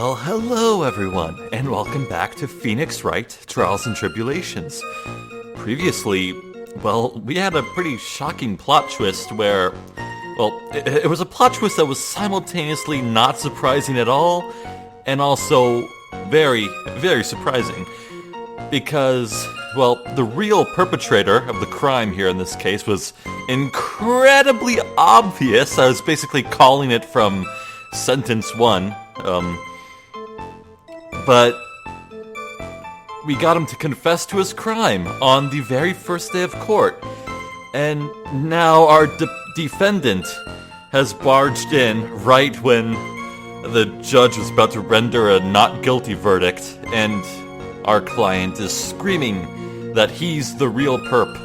Well, hello everyone, and welcome back to Phoenix Wright, Trials and Tribulations. Previously, we had a pretty shocking plot twist where, it was a plot twist that was simultaneously not surprising at all, and also very, very surprising. Because, the real perpetrator of the crime here in this case was incredibly obvious. I was basically calling it from sentence one. But we got him to confess to his crime on the very first day of court. And now our defendant has barged in right when the judge was about to render a not guilty verdict, and our client is screaming that he's the real perp.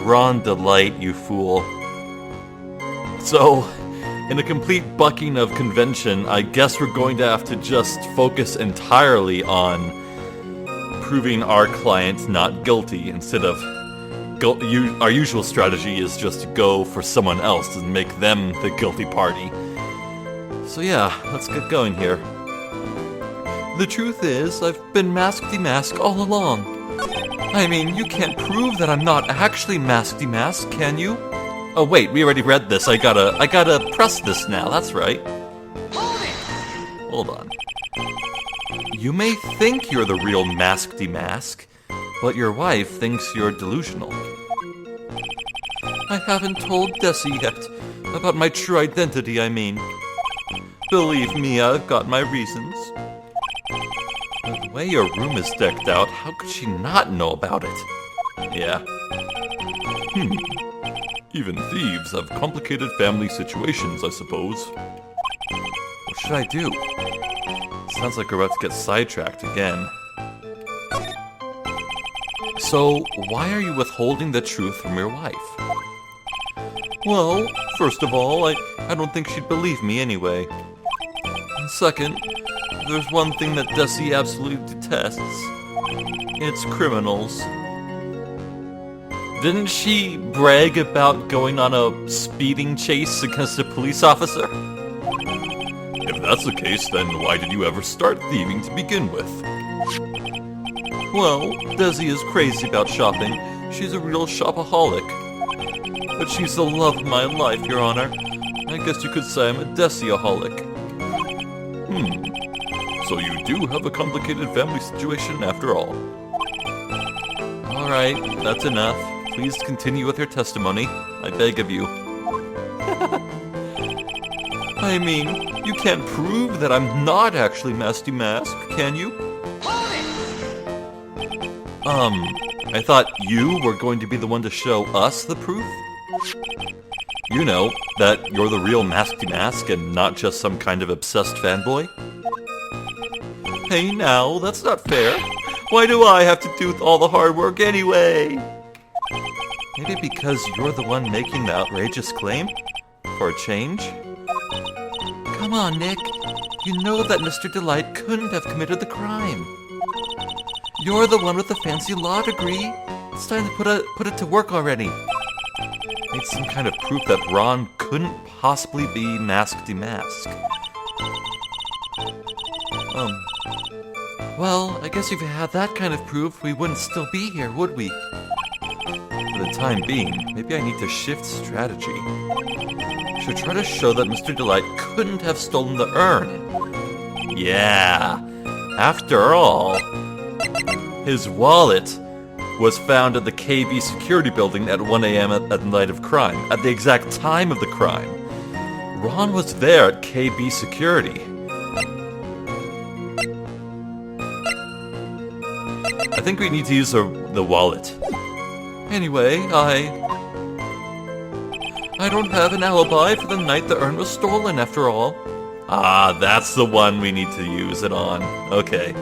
Ron Delight, you fool. So, in a complete bucking of convention, I guess we're going to have to just focus entirely on proving our client not guilty instead of our usual strategy is just to go for someone else and make them the guilty party. So yeah, let's get going here. The truth is, I've been Mask-de-Mask all along. I mean, you can't prove that I'm not actually Mask-de-Mask, can you? Oh wait, we already read this. I gotta press this now, that's right. Hold on. You may think you're the real Mask-de-Mask, but your wife thinks you're delusional. I haven't told Desi yet about my true identity, I mean. Believe me, I've got my reasons. The way your room is decked out, how could she not know about it? Yeah. Even thieves have complicated family situations, I suppose. What should I do? Sounds like we're about to get sidetracked again. So, why are you withholding the truth from your wife? Well, first of all, I don't think she'd believe me anyway. And second, there's one thing that Desi absolutely detests. It's criminals. Didn't she brag about going on a speeding chase against a police officer? If that's the case, then why did you ever start thieving to begin with? Well, Desi is crazy about shopping. She's a real shopaholic. But she's the love of my life, Your Honor. I guess you could say I'm a Desi-aholic. So you do have a complicated family situation after all. Alright, that's enough. Please continue with your testimony. I beg of you. I mean, you can't prove that I'm not actually Mask-de-Mask, can you? I thought you were going to be the one to show us the proof? You know, that you're the real Mask-de-Mask and not just some kind of obsessed fanboy? Hey now, that's not fair. Why do I have to do all the hard work anyway? Maybe because you're the one making the outrageous claim? For a change? Come on, Nick. You know that Mr. Delight couldn't have committed the crime. You're the one with the fancy law degree. It's time to put it to work already. Need some kind of proof that Ron couldn't possibly be Mask-de-Mask. Well, I guess if we had that kind of proof, we wouldn't still be here, would we? For the time being, maybe I need to shift strategy. Should try to show that Mr. Delight couldn't have stolen the urn. Yeah, after all, his wallet was found at the KB security building at 1 a.m. at the night of crime, at the exact time of the crime. Ron was there at KB security. I think we need to use the wallet. Anyway, I don't have an alibi for the night the urn was stolen, after all. Ah, that's the one we need to use it on. Okay.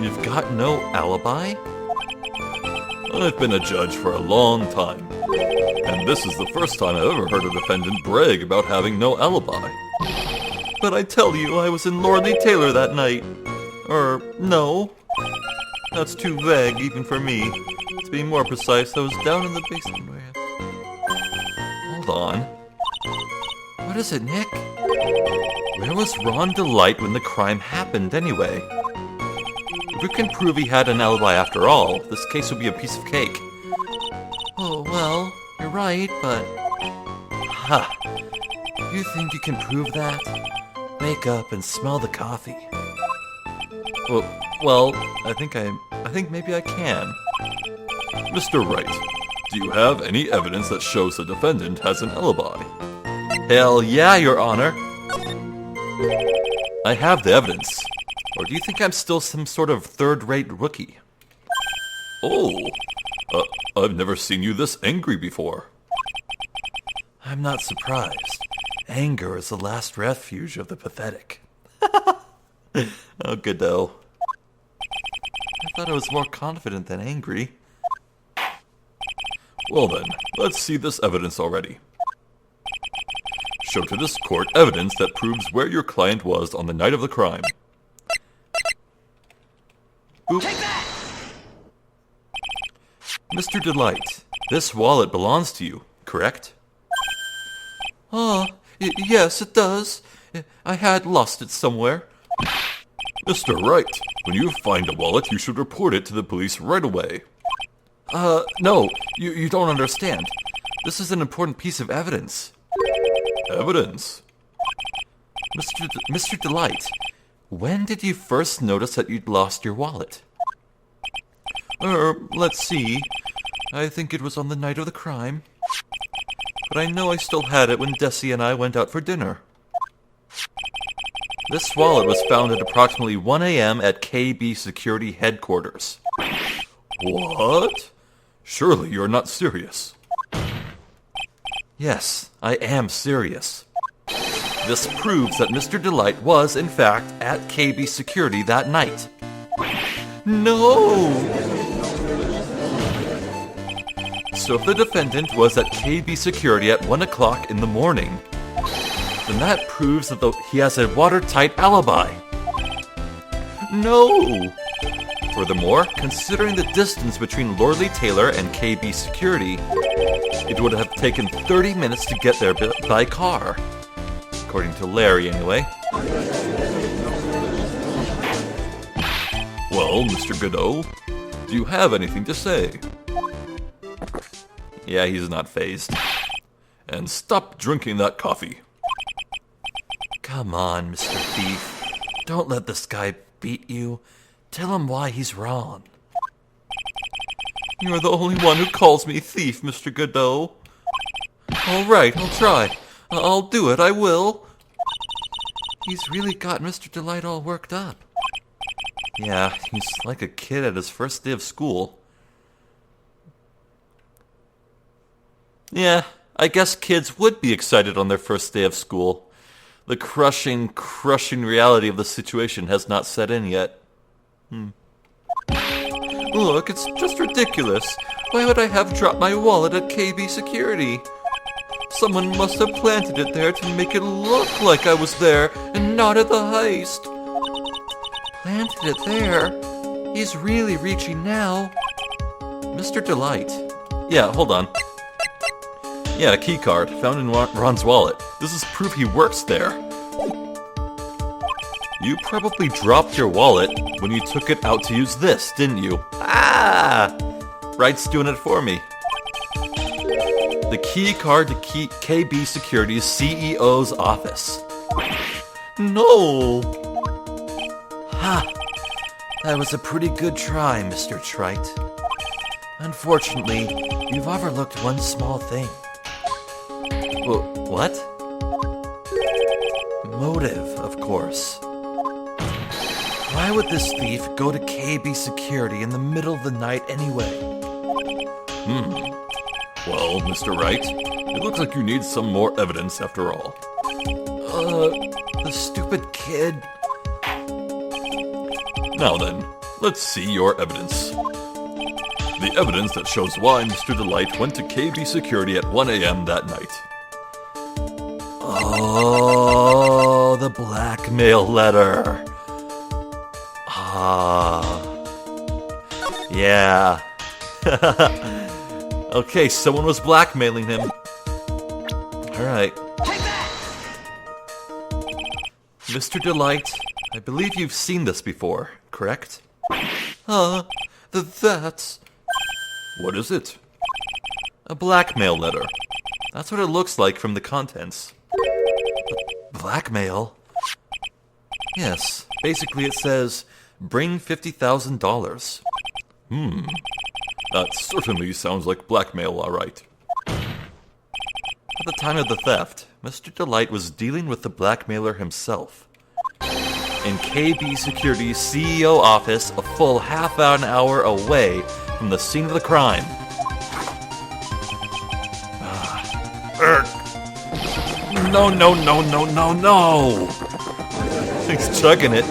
You've got no alibi? I've been a judge for a long time, and this is the first time I've ever heard a defendant brag about having no alibi. But I tell you, I was in Lordly Taylor that night. No. That's too vague, even for me. To be more precise, I was down in the basement. Hold on. What is it, Nick? Where was Ron Delight when the crime happened, anyway? If we can prove he had an alibi after all, this case would be a piece of cake. Oh, well, you're right, but... Ha! You think you can prove that? Wake up and smell the coffee. Well, I think maybe I can. Mr. Wright, do you have any evidence that shows the defendant has an alibi? Hell yeah, Your Honor. I have the evidence. Or do you think I'm still some sort of third-rate rookie? Oh, I've never seen you this angry before. I'm not surprised. Anger is the last refuge of the pathetic. Oh, good though. I thought I was more confident than angry. Well then, let's see this evidence already. Show to this court evidence that proves where your client was on the night of the crime. Oop. Take that! Mr. Delight, this wallet belongs to you, correct? Yes, it does. I had lost it somewhere. Mr. Wright, when you find a wallet, you should report it to the police right away. No, you don't understand. This is an important piece of evidence. Evidence? Mr. Delight, when did you first notice that you'd lost your wallet? Let's see. I think it was on the night of the crime. But I know I still had it when Desi and I went out for dinner. This wallet was found at approximately 1 a.m. at KB Security Headquarters. What? Surely you're not serious. Yes, I am serious. This proves that Mr. Delight was, in fact, at KB Security that night. No! So if the defendant was at KB Security at 1 o'clock in the morning, then that proves that he has a watertight alibi. No! Furthermore, considering the distance between Lordley Taylor and KB Security, it would have taken 30 minutes to get there by car. According to Larry, anyway. Well, Mr. Godot, do you have anything to say? Yeah, he's not fazed. And stop drinking that coffee. Come on, Mr. Thief. Don't let this guy beat you. Tell him why he's wrong. You're the only one who calls me thief, Mr. Godot. All right, I'll try. I'll do it, I will. He's really got Mr. Delight all worked up. Yeah, he's like a kid at his first day of school. Yeah, I guess kids would be excited on their first day of school. The crushing reality of the situation has not set in yet. Look, it's just ridiculous. Why would I have dropped my wallet at KB Security? Someone must have planted it there to make it look like I was there and not at the heist. Planted it there? He's really reaching now. Mr. Delight. Yeah, hold on. Yeah, a key card found in Ron's wallet. This is proof he works there. You probably dropped your wallet when you took it out to use this, didn't you? Ah! Wright's doing it for me. The key card to KB Security's CEO's office. No! Ha! That was a pretty good try, Mr. Trite. Unfortunately, you've overlooked one small thing. What? Motive, of course. Why would this thief go to KB Security in the middle of the night anyway? Well, Mr. Wright, it looks like you need some more evidence after all. The stupid kid. Now then, let's see your evidence. The evidence that shows why Mr. Delight went to KB Security at 1 a.m. that night. Oh, the blackmail letter. Yeah. Okay, someone was blackmailing him. Alright. Mr. Delight, I believe you've seen this before, correct? That's... What is it? A blackmail letter. That's what it looks like from the contents. Blackmail? Yes, basically it says, bring $50,000. That certainly sounds like blackmail, all right. At the time of the theft, Mr. Delight was dealing with the blackmailer himself. In KB Security's CEO office, a full half an hour away from the scene of the crime. No. He's chugging it.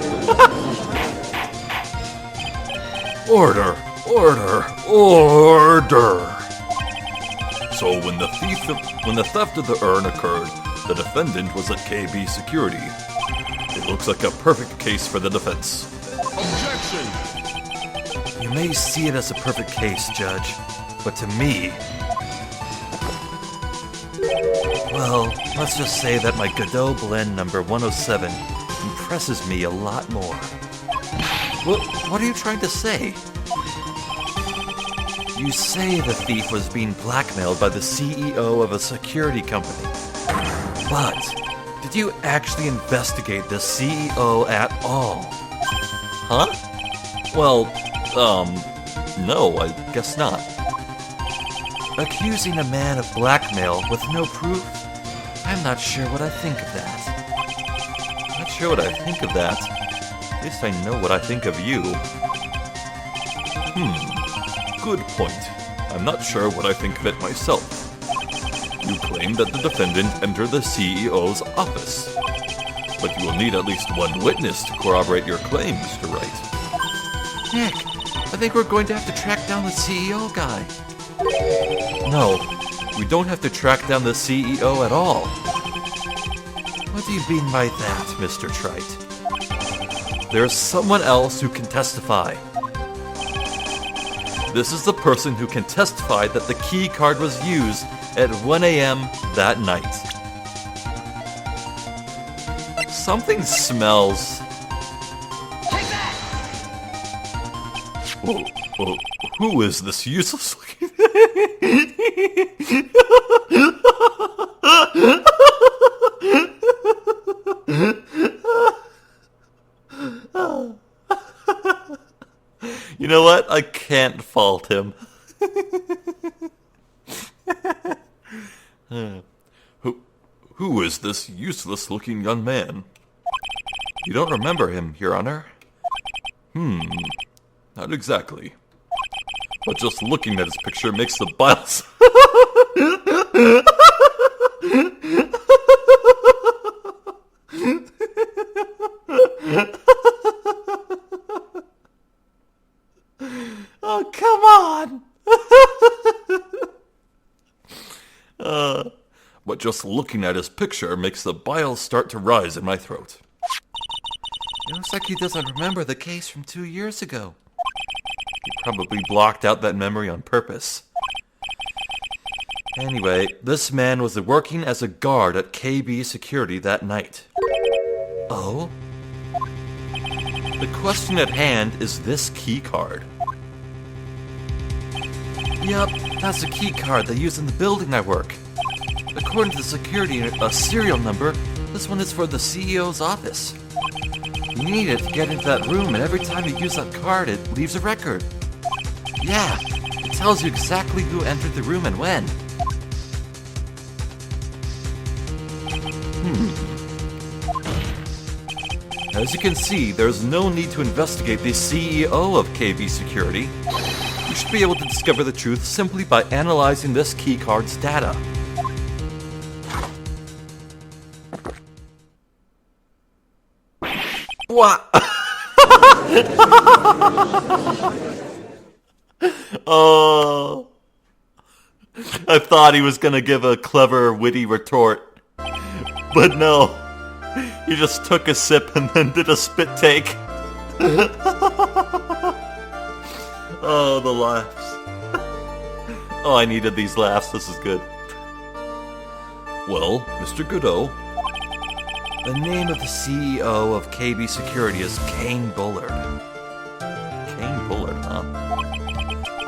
Order. So when the theft of the urn occurred, the defendant was at KB Security. It looks like a perfect case for the defense. Objection! You may see it as a perfect case, Judge, but to me... Well, let's just say that my Godot blend number 107 impresses me a lot more. What are you trying to say? You say the thief was being blackmailed by the CEO of a security company. But, did you actually investigate the CEO at all? Huh? Well, no, I guess not. Accusing a man of blackmail with no proof? I'm not sure what I think of that. Not sure what I think of that. At least I know what I think of you. Good point. I'm not sure what I think of it myself. You claim that the defendant entered the CEO's office. But you will need at least one witness to corroborate your claim, Mr. Wright. Nick, I think we're going to have to track down the CEO guy. No, we don't have to track down the CEO at all. What do you mean by that, Mr. Trite? There's someone else who can testify. This is the person who can testify that the key card was used at 1 a.m. that night. Something smells. Take that! Whoa, who is this useless looking? You know what? I can't fault him. Who is this useless-looking young man? You don't remember him, Your Honor? Not exactly. But just looking at his picture makes the biles... Oh, come on! But just looking at his picture makes the bile start to rise in my throat. It looks like he doesn't remember the case from 2 years ago. He probably blocked out that memory on purpose. Anyway, this man was working as a guard at KB Security that night. Oh? The question at hand is this key card. Yep, that's the key card they use in the building I work. According to the security serial number, this one is for the CEO's office. You need it to get into that room, and every time you use that card, it leaves a record. Yeah, it tells you exactly who entered the room and when. As you can see, there's no need to investigate the CEO of KB Security. You should be able to discover the truth simply by analyzing this keycard's data. What? Oh. I thought he was gonna give a clever, witty retort. But no. He just took a sip and then did a spit take. Oh, the laughs. Oh, I needed these laughs. This is good. Well, Mr. Godot, The name of the CEO of KB Security is Kane Bullard. Kane Bullard, huh?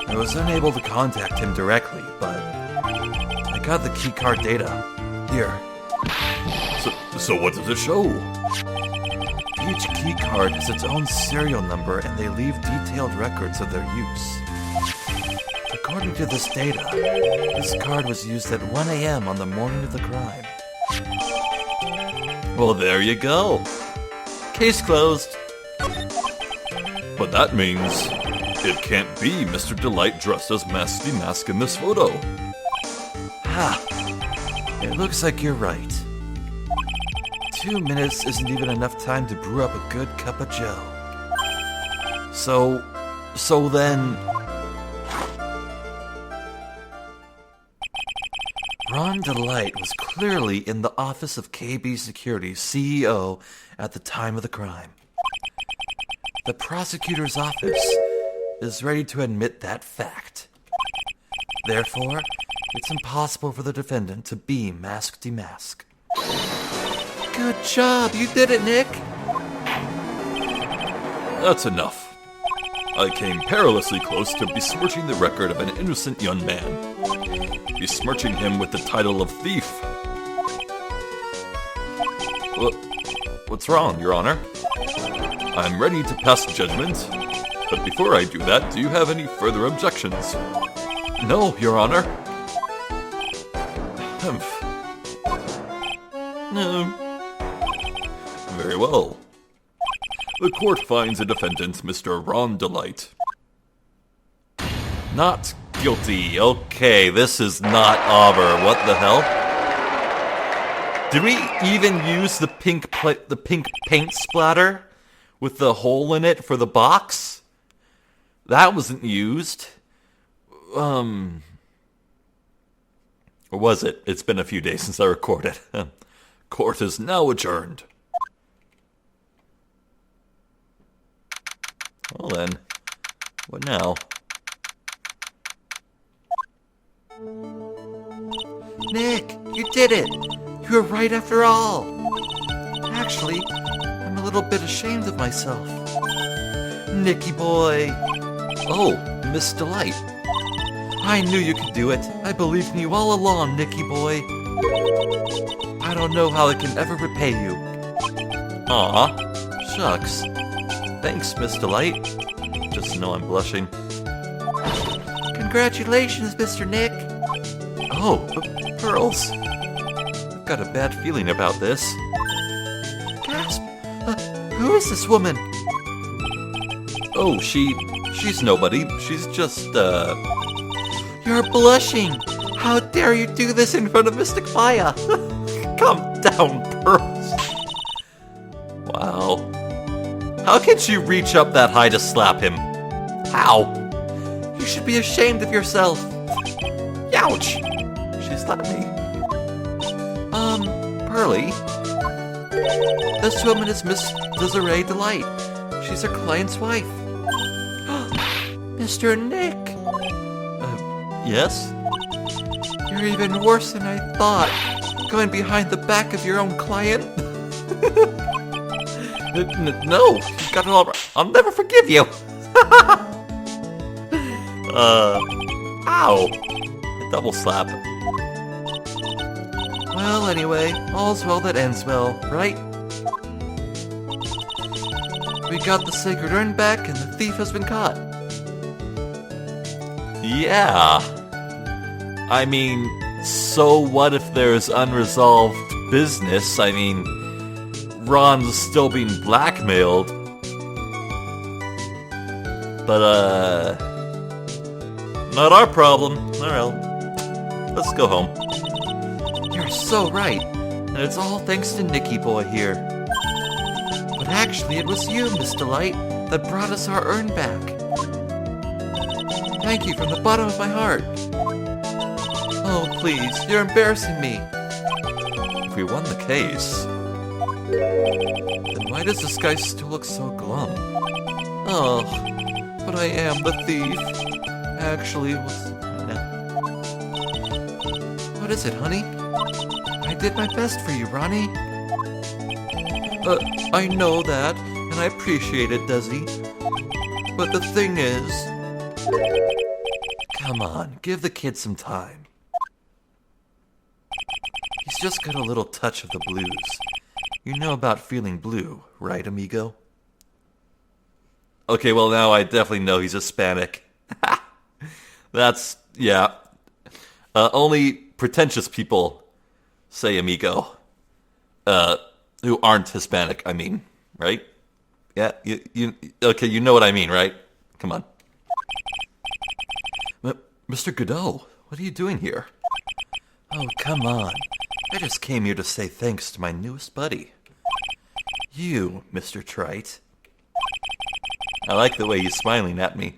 I was unable to contact him directly, but I got the keycard data. Here. So what does it show? Each keycard has its own serial number and they leave detailed records of their use. According to this data, this card was used at 1 a.m. on the morning of the crime. Well, there you go. Case closed. But that means it can't be Mr. Delight dressed as Masty Mask in this photo. Ha! It looks like you're right. 2 minutes isn't even enough time to brew up a good cup of joe. So then... Ron Delight was clearly in the office of KB Security's CEO at the time of the crime. The prosecutor's office is ready to admit that fact. Therefore, it's impossible for the defendant to be Masty Mask. Good job, you did it, Nick! That's enough. I came perilously close to besmirching the record of an innocent young man. Besmirching him with the title of thief. What's wrong, Your Honor? I'm ready to pass judgment, but before I do that, do you have any further objections? No, Your Honor. Humph. No. Very well. The court finds the defendant, Mr. Ron Delight, not guilty. Okay, this is not Auburn. What the hell? Did we even use the pink paint splatter with the hole in it for the box? That wasn't used. Or was it? It's been a few days since I recorded. Court is now adjourned. Well then, what now? Nick, you did it! You were right after all! Actually, I'm a little bit ashamed of myself. Nicky boy! Oh, Miss Delight. I knew you could do it. I believed in you all along, Nicky boy. I don't know how I can ever repay you. Aw, shucks. Thanks, Miss Delight. Just know I'm blushing. Congratulations, Mr. Nick. Oh, pearls. I've got a bad feeling about this. Gasp! Who is this woman? Oh, she's nobody. She's just, You're blushing! How dare you do this in front of Mystic Maya? Calm down, Pearls. Wow. How can she reach up that high to slap him? How? You should be ashamed of yourself. Youch! She slapped me. Pearly? This woman is Miss Desiree Delight. She's her client's wife. Mr. Nick! Yes? You're even worse than I thought. Going behind the back of your own client? No, you got it all right. I'll never forgive you. Ow. A double slap. Well, anyway, all's well that ends well, right? We got the sacred urn back and the thief has been caught. Yeah. I mean, so what if there's unresolved business? I mean, Ron's still being blackmailed. But, not our problem. Alright, let's go home. You're so right. And it's all thanks to Nicky boy here. But actually, it was you, Miss Delight, that brought us our urn back. Thank you from the bottom of my heart. Oh, please, you're embarrassing me. If we won the case, then why does the sky still look so glum? Oh, but I am the thief. Actually, what is it, honey? I did my best for you, Ronnie. I know that, and I appreciate it, Desi. But the thing is... Come on, give the kid some time. He's just got a little touch of the blues. You know about feeling blue, right, amigo? Okay, well now I definitely know he's Hispanic. Yeah. Only pretentious people say amigo. Who aren't Hispanic, I mean, right? Yeah, okay, you know what I mean, right? Come on. Mr. Godot, what are you doing here? Oh, come on. I just came here to say thanks to my newest buddy. You, Mr. Trite. I like the way you're smiling at me.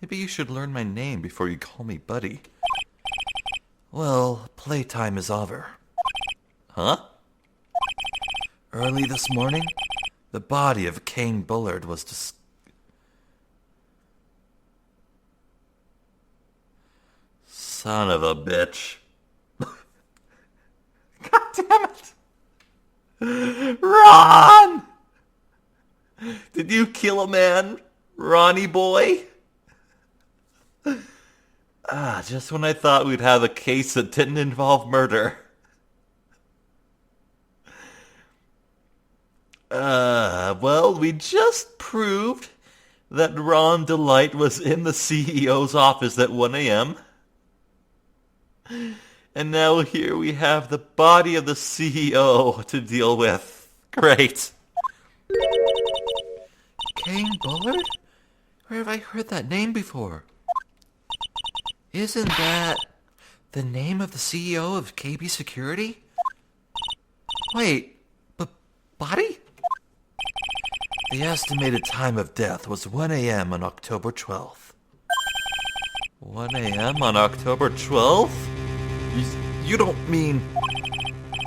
Maybe you should learn my name before you call me buddy. Well, playtime is over. Huh? Early this morning, the body of Kane Bullard was Son of a bitch. God damn it! Ron! Did you kill a man, Ronnie boy? Just when I thought we'd have a case that didn't involve murder. Well, we just proved that Ron Delight was in the CEO's office at 1 a.m. And now here we have the body of the CEO to deal with. Great. Kane Bullard? Where have I heard that name before? Isn't that the name of the CEO of KB Security? Wait, but body? The estimated time of death was 1 a.m. on October 12th. 1 a.m. on October 12th? You don't mean...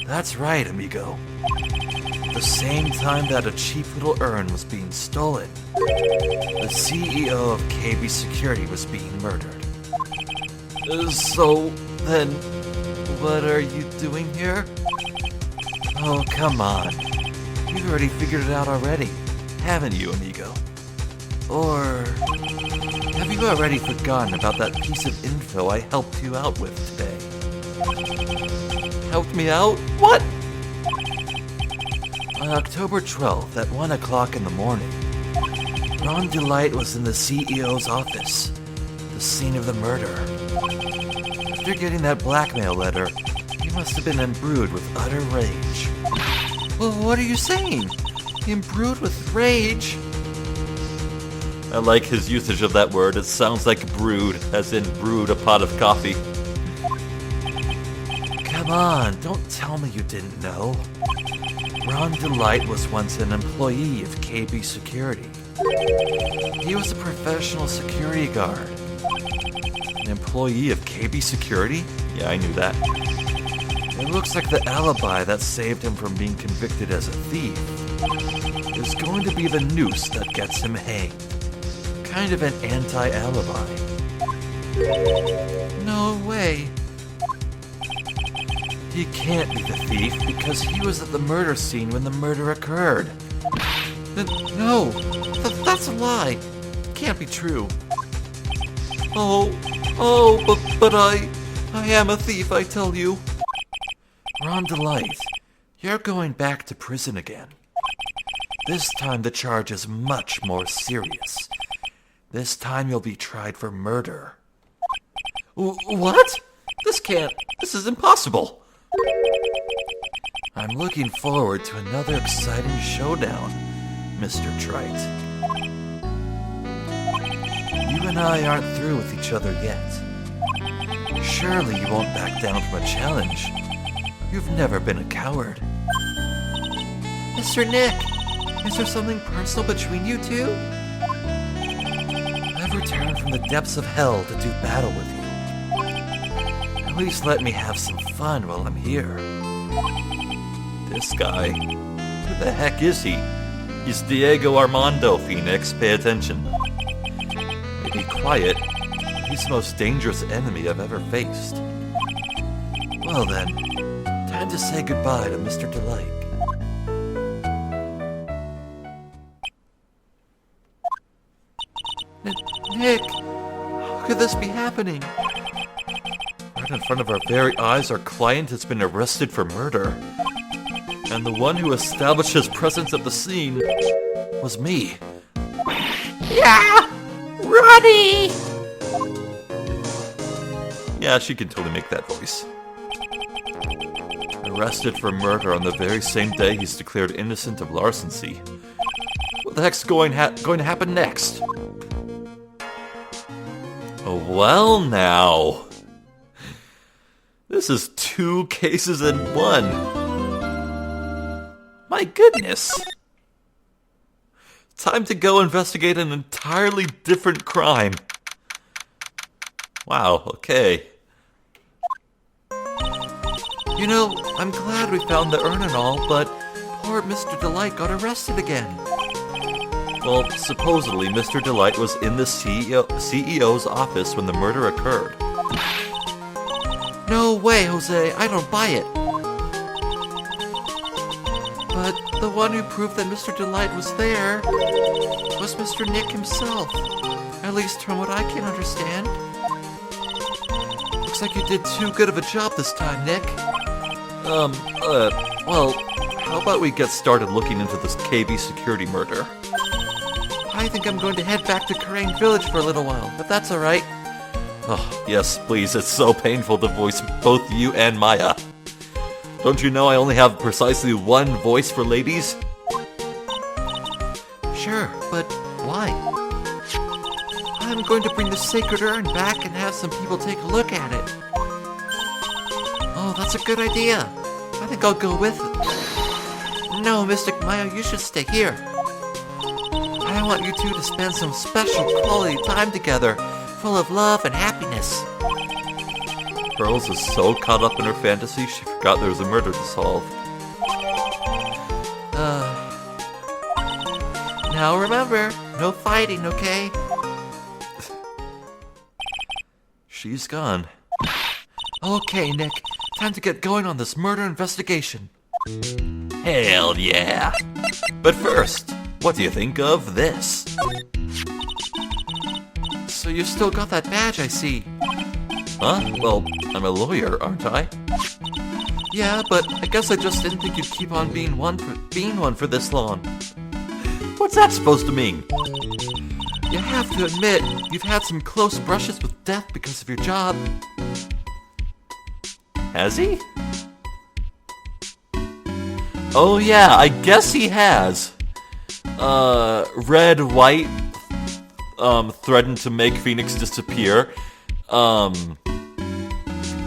That's right, amigo. The same time that a cheap little urn was being stolen, the CEO of KB Security was being murdered. So, then, what are you doing here? Oh, come on. You've already figured it out already, haven't you, amigo? Or have you already forgotten about that piece of info I helped you out with today? Helped me out? What? On October 12th at 1 o'clock in the morning, Ron Delight was in the CEO's office, the scene of the murder. After getting that blackmail letter, he must have been imbrued with utter rage. Well, what are you saying? Imbrued with rage? I like his usage of that word. It sounds like brewed, as in brewed a pot of coffee. Come on, don't tell me you didn't know. Ron Delight was once an employee of KB Security. He was a professional security guard. An employee of KB Security? Yeah, I knew that. It looks like the alibi that saved him from being convicted as a thief is going to be the noose that gets him hanged. Kind of an anti-alibi. No way. He can't be the thief because he was at the murder scene when the murder occurred. No, that's a lie. It can't be true. But I am a thief, I tell you. Ron Delight, you're going back to prison again. This time the charge is much more serious. This time you'll be tried for murder. What? This is impossible. I'm looking forward to another exciting showdown, Mr. Trite. You and I aren't through with each other yet. Surely you won't back down from a challenge. You've never been a coward. Mr. Nick, is there something personal between you two? I've returned from the depths of hell to do battle with you. At least let me have some fun while I'm here. This guy, who the heck is he? He's Diego Armando, Phoenix, pay attention. Be quiet. He's the most dangerous enemy I've ever faced. Well then, time to say goodbye to Mr. Delight. Nick, how could this be happening? Right in front of our very eyes, our client has been arrested for murder. And the one who established his presence at the scene was me. Yeah! Ronnie! Yeah, she can totally make that voice. Arrested for murder on the very same day he's declared innocent of larceny. What the heck's going to happen next? Oh, well now. This is 2 cases in 1. My goodness. Time to go investigate an entirely different crime. Wow, okay. You know, I'm glad we found the urn and all, but poor Mr. Delight got arrested again. Well, supposedly Mr. Delight was in the CEO's office when the murder occurred. No way, Jose, I don't buy it. But the one who proved that Mr. Delight was there was Mr. Nick himself. At least from what I can understand. Looks like you did too good of a job this time, Nick. Well, how about we get started looking into this KB security murder? I think I'm going to head back to Crane Village for a little while, if that's alright. Oh, yes, please, it's so painful to voice both you and Maya. Don't you know I only have precisely one voice for ladies? Sure, but why? I'm going to bring the sacred urn back and have some people take a look at it. Oh, that's a good idea. I think I'll go with it. No, Mystic Maya, you should stay here. I want you two to spend some special quality time together, full of love and happiness. Pearls is so caught up in her fantasy, she forgot there was a murder to solve. Now remember, no fighting, okay? She's gone. Okay, Nick, time to get going on this murder investigation. Hell yeah! But first, what do you think of this? So you still got that badge, I see. Huh? Well, I'm a lawyer, aren't I? Yeah, but I guess I just didn't think you'd keep on being one for this long. What's that supposed to mean? You have to admit, you've had some close brushes with death because of your job. Has he? Oh yeah, I guess he has. Red White threatened to make Phoenix disappear.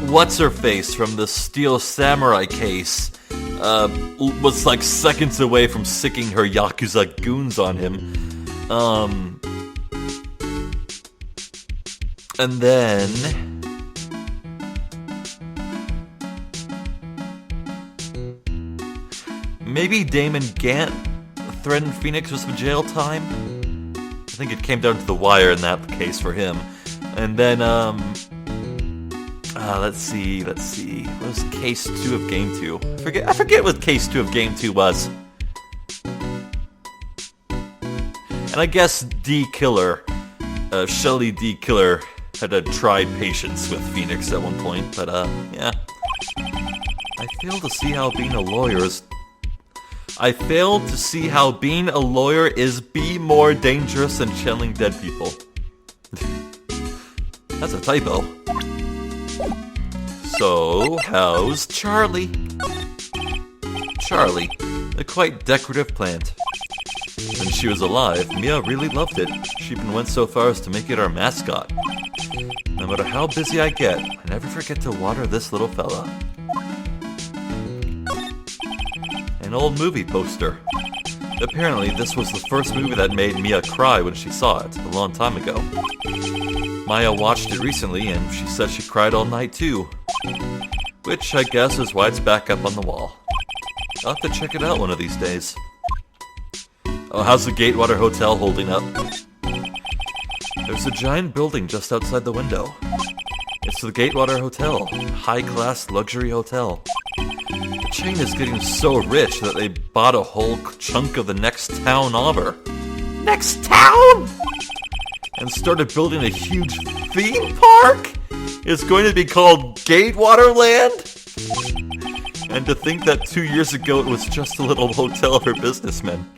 What's-her-face from the Steel Samurai case was like seconds away from sicking her Yakuza goons on him. And then... maybe Damon Gant threatened Phoenix with some jail time? I think it came down to the wire in that case for him. And then, let's see. What was case 2 of game 2? I forget what case 2 of game 2 was. And I guess D. Killer, Shelly D. Killer had a tried patience with Phoenix at one point, but, yeah. I fail to see how being a lawyer is be more dangerous than chilling dead people. That's a typo. So, how's Charlie? Charlie, a quite decorative plant. When she was alive, Mia really loved it. She even went so far as to make it our mascot. No matter how busy I get, I never forget to water this little fella. An old movie poster. Apparently, this was the first movie that made Mia cry when she saw it, a long time ago. Maya watched it recently, and she said she cried all night too. Which, I guess, is why it's back up on the wall. I'll have to check it out one of these days. Oh, how's the Gatewater Hotel holding up? There's a giant building just outside the window. It's the Gatewater Hotel, high-class luxury hotel. The chain is getting so rich that they bought a whole chunk of the next town over. Next town?! and started building a huge theme park? It's going to be called Gatewater Land? And to think that 2 years ago it was just a little hotel for businessmen.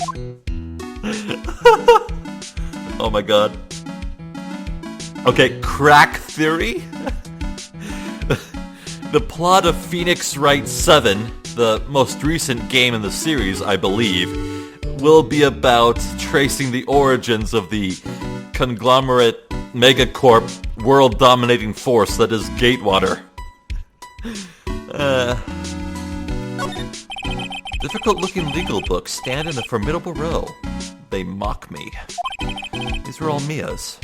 Oh my god. Okay, crack theory? The plot of Phoenix Wright 7, the most recent game in the series, I believe, will be about tracing the origins of the conglomerate megacorp world-dominating force that is Gatewater. Difficult-looking legal books stand in a formidable row. They mock me. These were all Mia's.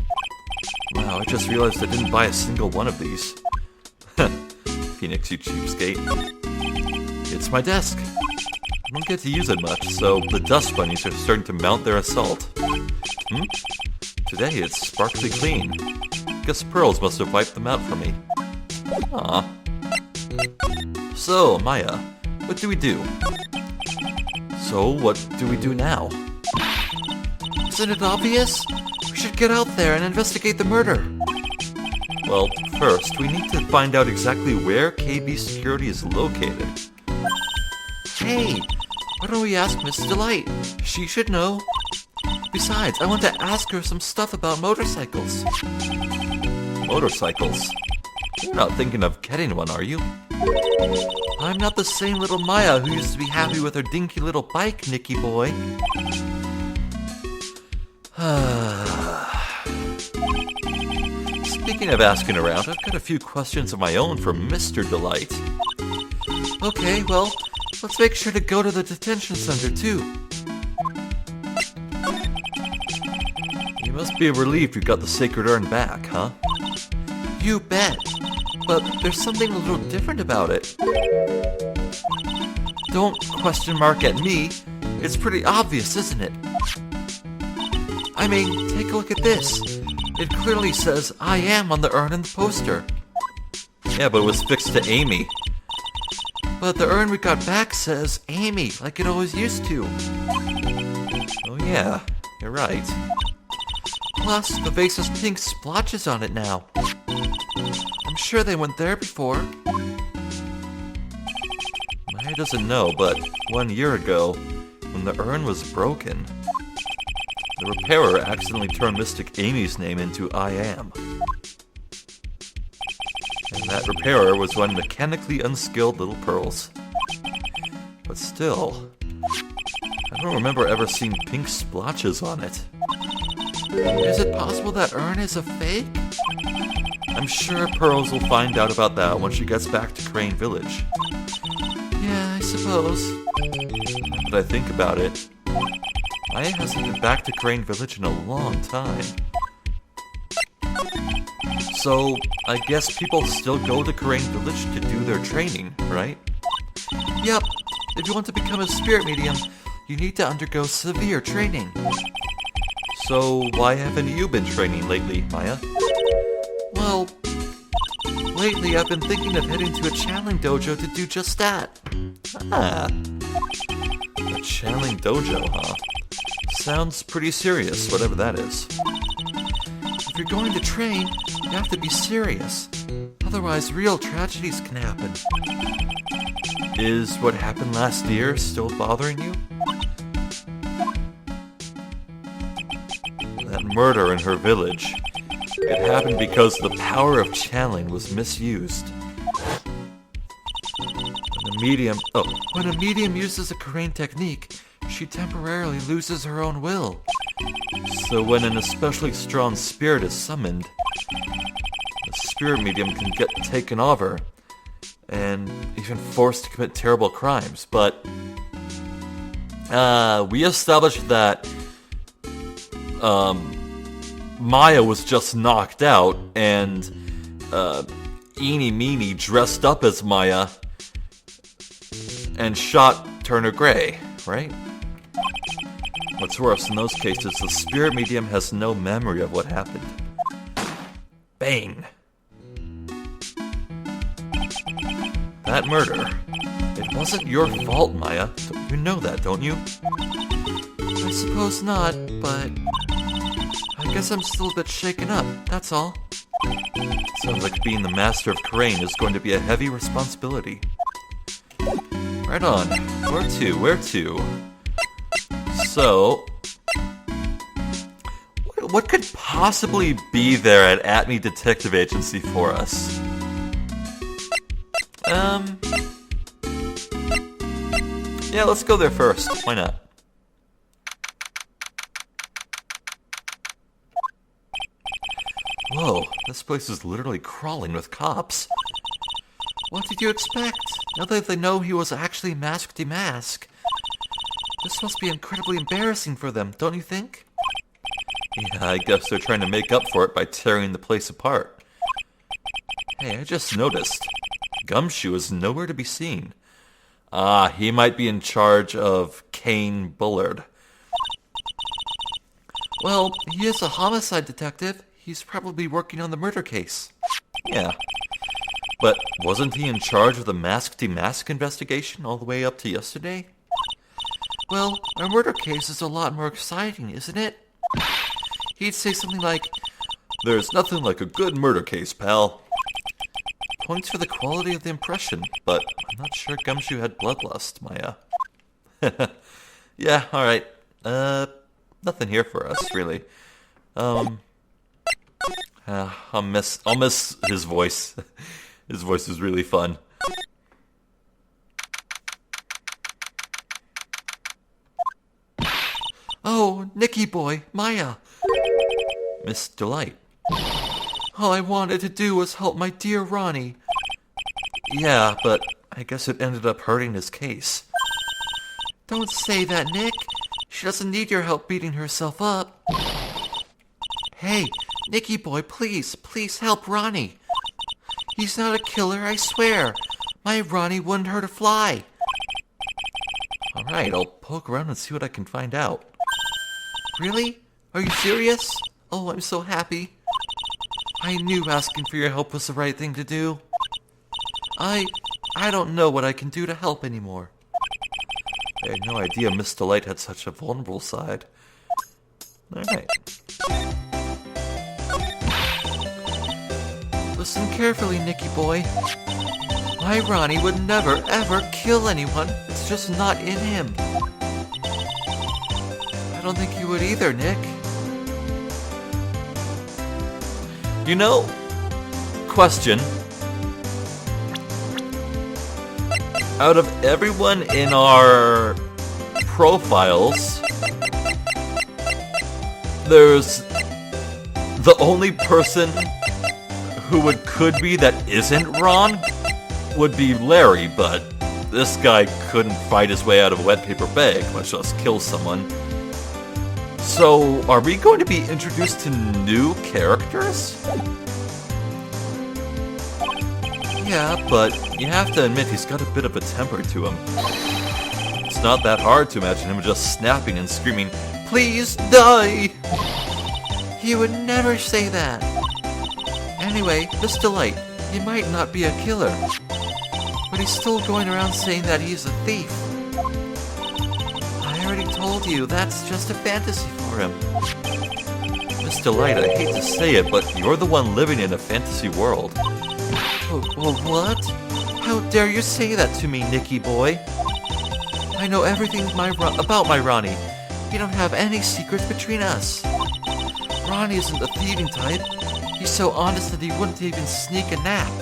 Wow, I just realized I didn't buy a single one of these. Phoenix, you cheapskate. It's my desk. I don't get to use it much, so the dust bunnies are starting to mount their assault. Today it's sparkly clean. Guess Pearls must have wiped them out for me. Aw. So, Maya, what do we do? So, what do we do now? Isn't it obvious? We should get out there and investigate the murder. Well, first, we need to find out exactly where KB Security is located. Hey, why don't we ask Miss Delight? She should know. Besides, I want to ask her some stuff about motorcycles. Motorcycles? You're not thinking of getting one, are you? I'm not the same little Maya who used to be happy with her dinky little bike, Nicky boy. Speaking of asking around, I've got a few questions of my own for Mr. Delight. Okay, well, let's make sure to go to the detention center, too. You must be relieved you got the sacred urn back, huh? You bet. But there's something a little different about it. Don't question mark at me. It's pretty obvious, isn't it? I mean, take a look at this. It clearly says I am on the urn and the poster. Yeah, but it was fixed to Amy. But the urn we got back says Amy, like it always used to. Oh yeah, you're right. Plus, the vase has pink splotches on it now. I'm sure they weren't there before. Maya doesn't know, but 1 year ago, when the urn was broken, the repairer accidentally turned Mystic Amy's name into I Am. And that repairer was one mechanically unskilled little Pearls. But still, I don't remember ever seeing pink splotches on it. Is it possible that urn is a fake? I'm sure Pearls will find out about that when she gets back to Crane Village. Yeah, I suppose. Now that I think about it, Maya hasn't been back to Crane Village in a long time. So, I guess people still go to Crane Village to do their training, right? Yep. If you want to become a spirit medium, you need to undergo severe training. So, why haven't you been training lately, Maya? Well, lately I've been thinking of heading to a channeling dojo to do just that. Ah. A channeling dojo, huh? Sounds pretty serious, whatever that is. If you're going to train, you have to be serious. Otherwise, real tragedies can happen. Is what happened last year still bothering you? That murder in her village. It happened because the power of channeling was misused. When a medium uses a Karain technique, she temporarily loses her own will. So when an especially strong spirit is summoned, the spirit medium can get taken over, and even forced to commit terrible crimes. But we established that Maya was just knocked out, and Eenie Meenie dressed up as Maya and shot Turner Gray, right? What's worse, in those cases, the spirit medium has no memory of what happened. Bang! That murder, it wasn't your fault, Maya. You know that, don't you? I suppose not, but I Guess I'm still a bit shaken up, that's all. Sounds like being the master of Crane is going to be a heavy responsibility. Right on. Where to? So, what could possibly be there at Atme Detective Agency for us? Yeah, let's go there first. Why not? Whoa, this place is literally crawling with cops. What did you expect? Now that they know he was actually Mask Demask. This must be incredibly embarrassing for them, don't you think? Yeah, I guess they're trying to make up for it by tearing the place apart. Hey, I just noticed. Gumshoe is nowhere to be seen. Ah, he might be in charge of Kane Bullard. Well, he is a homicide detective. He's probably working on the murder case. Yeah. But wasn't he in charge of the Mask Demask investigation all the way up to yesterday? Well, our murder case is a lot more exciting, isn't it? He'd say something like, "There's nothing like a good murder case, pal." Points for the quality of the impression, but I'm not sure Gumshoe had bloodlust, Maya. Yeah, alright. Nothing here for us, really. I'll miss his voice. His voice is really fun. "Oh, Nicky boy, Maya." Miss Delight. "All I wanted to do was help my dear Ronnie." Yeah, but I guess it ended up hurting his case. "Don't say that, Nick. She doesn't need your help beating herself up." "Hey, Nicky boy, please help Ronnie. He's not a killer, I swear. My Ronnie wouldn't hurt a fly." Alright, I'll poke around and see what I can find out. "Really? Are you serious? Oh, I'm so happy. I knew asking for your help was the right thing to do. I don't know what I can do to help anymore." I had no idea Miss Delight had such a vulnerable side. Alright. "Listen carefully, Nicky boy. My Ronnie would never, ever kill anyone. It's just not in him. I don't think you would either, Nick." You know, question. Out of everyone in our profiles, there's the only person who could be that isn't Ron would be Larry, but this guy couldn't fight his way out of a wet paper bag, much less kill someone. So, are we going to be introduced to new characters? Yeah, but you have to admit he's got a bit of a temper to him. It's not that hard to imagine him just snapping and screaming, "Please die!" He would never say that. Anyway, Miss Delight, he might not be a killer, but he's still going around saying that he's a thief. I already told you, that's just a fantasy for him. Miss Delight, I hate to say it, but you're the one living in a fantasy world. Well, what? How dare you say that to me, Nicky boy? I know everything about my Ronnie. We don't have any secrets between us. Ronnie isn't the thieving type. He's so honest that he wouldn't even sneak a nap.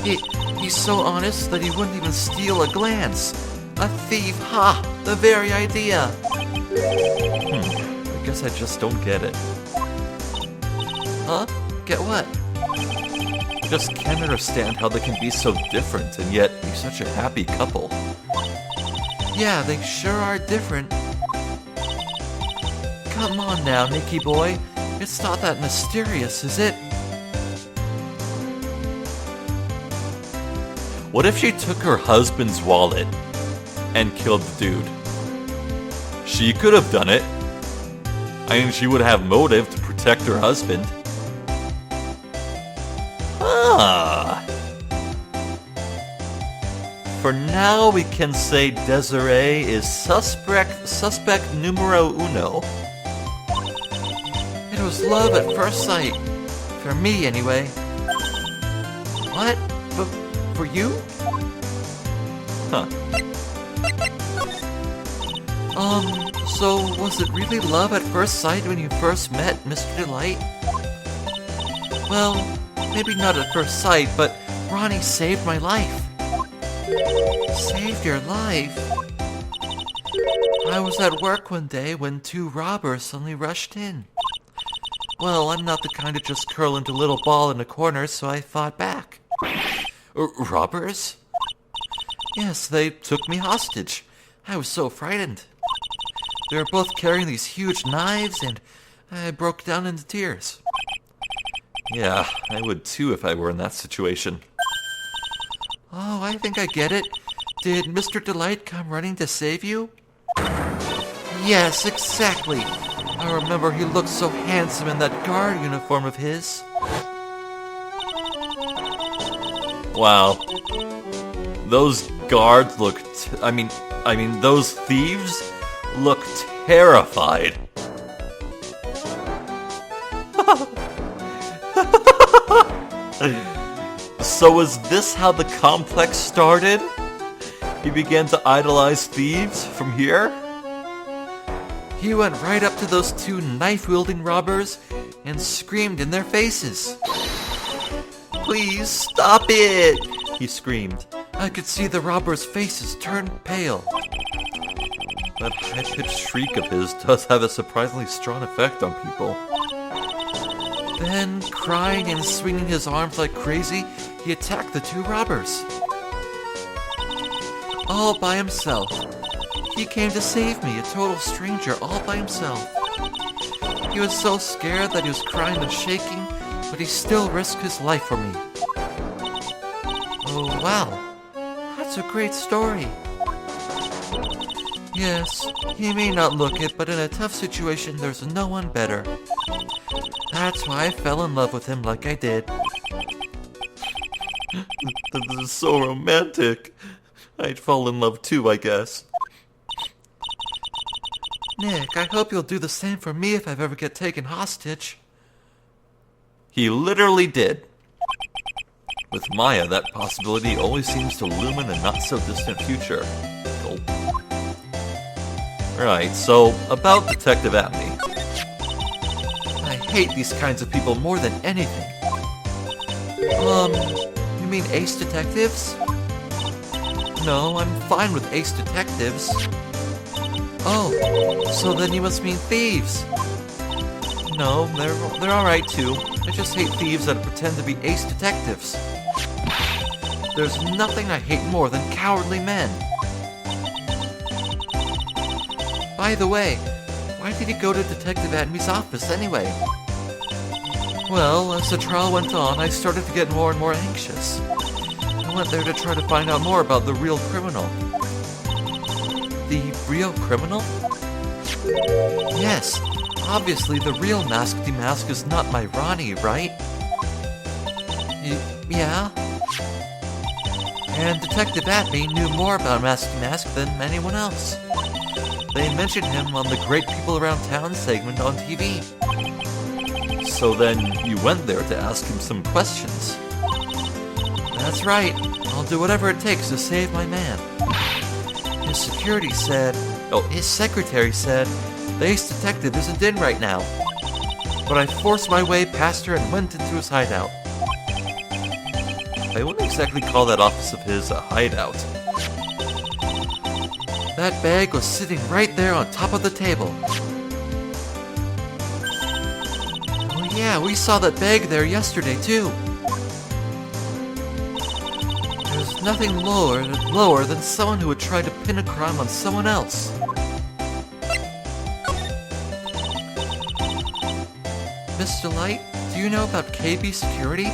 He's so honest that he wouldn't even steal a glance. A thief, ha! The very idea. I guess I just don't get it. Huh? Get what? Just can't understand how they can be so different and yet be such a happy couple. Yeah, they sure are different. Come on now, Nicky boy. It's not that mysterious, is it? What if she took her husband's wallet and killed the dude? She could have done it. I mean, she would have motive to protect her husband. For now, we can say Desiree is suspect numero uno. was love at first sight. For me, anyway. What? But for you? Huh. So was it really love at first sight when you first met Mr. Delight? Well, maybe not at first sight, but Ronnie saved my life. Saved your life? I was at work one day when 2 robbers suddenly rushed in. Well, I'm not the kind to just curl into a little ball in a corner, so I fought back. Robbers? Yes, they took me hostage. I was so frightened. They were both carrying these huge knives, and I broke down into tears. Yeah, I would too if I were in that situation. Oh, I think I get it. Did Mr. Delight come running to save you? Yes, exactly. I remember he looked so handsome in that guard uniform of his. Wow. Those guards looked... I mean, those thieves look terrified. So was this how the complex started? He began to idolize thieves from here? He went right up to those 2 knife-wielding robbers and screamed in their faces. Please stop it! He screamed. I could see the robbers' faces turn pale. That high-pitched shriek of his does have a surprisingly strong effect on people. Then, crying and swinging his arms like crazy, he attacked the 2 robbers. All by himself. He came to save me, a total stranger, all by himself. He was so scared that he was crying and shaking, but he still risked his life for me. Oh, wow. That's a great story. Yes, he may not look it, but in a tough situation, there's no one better. That's why I fell in love with him like I did. This is so romantic. I'd fall in love too, I guess. Nick, I hope you'll do the same for me if I ever get taken hostage. He literally did. With Maya, that possibility always seems to loom in a not-so-distant future. Gulp. Right, so, about Detective Atney. I hate these kinds of people more than anything. You mean ace detectives? No, I'm fine with ace detectives. Oh, so then you must mean thieves. No, they're alright too. I just hate thieves that pretend to be ace detectives. There's nothing I hate more than cowardly men. By the way, why did he go to Detective Atney's office anyway? Well, as the trial went on, I started to get more and more anxious. I went there to try to find out more about the real criminal. The real criminal? Yes, obviously the real Mask Demask is not my Ronnie, right? Yeah? And Detective Atney knew more about Mask Demask than anyone else. They mentioned him on the Great People Around Town segment on TV. So then you went there to ask him some questions. That's right. I'll do whatever it takes to save my man. His secretary said the ace detective isn't in right now. But I forced my way past her and went into his hideout. I wouldn't exactly call that office of his a hideout. That bag was sitting right there on top of the table. Oh yeah, we saw that bag there yesterday too. There's nothing lower than someone who would try to pin a crime on someone else. Mr. Light, do you know about KB Security?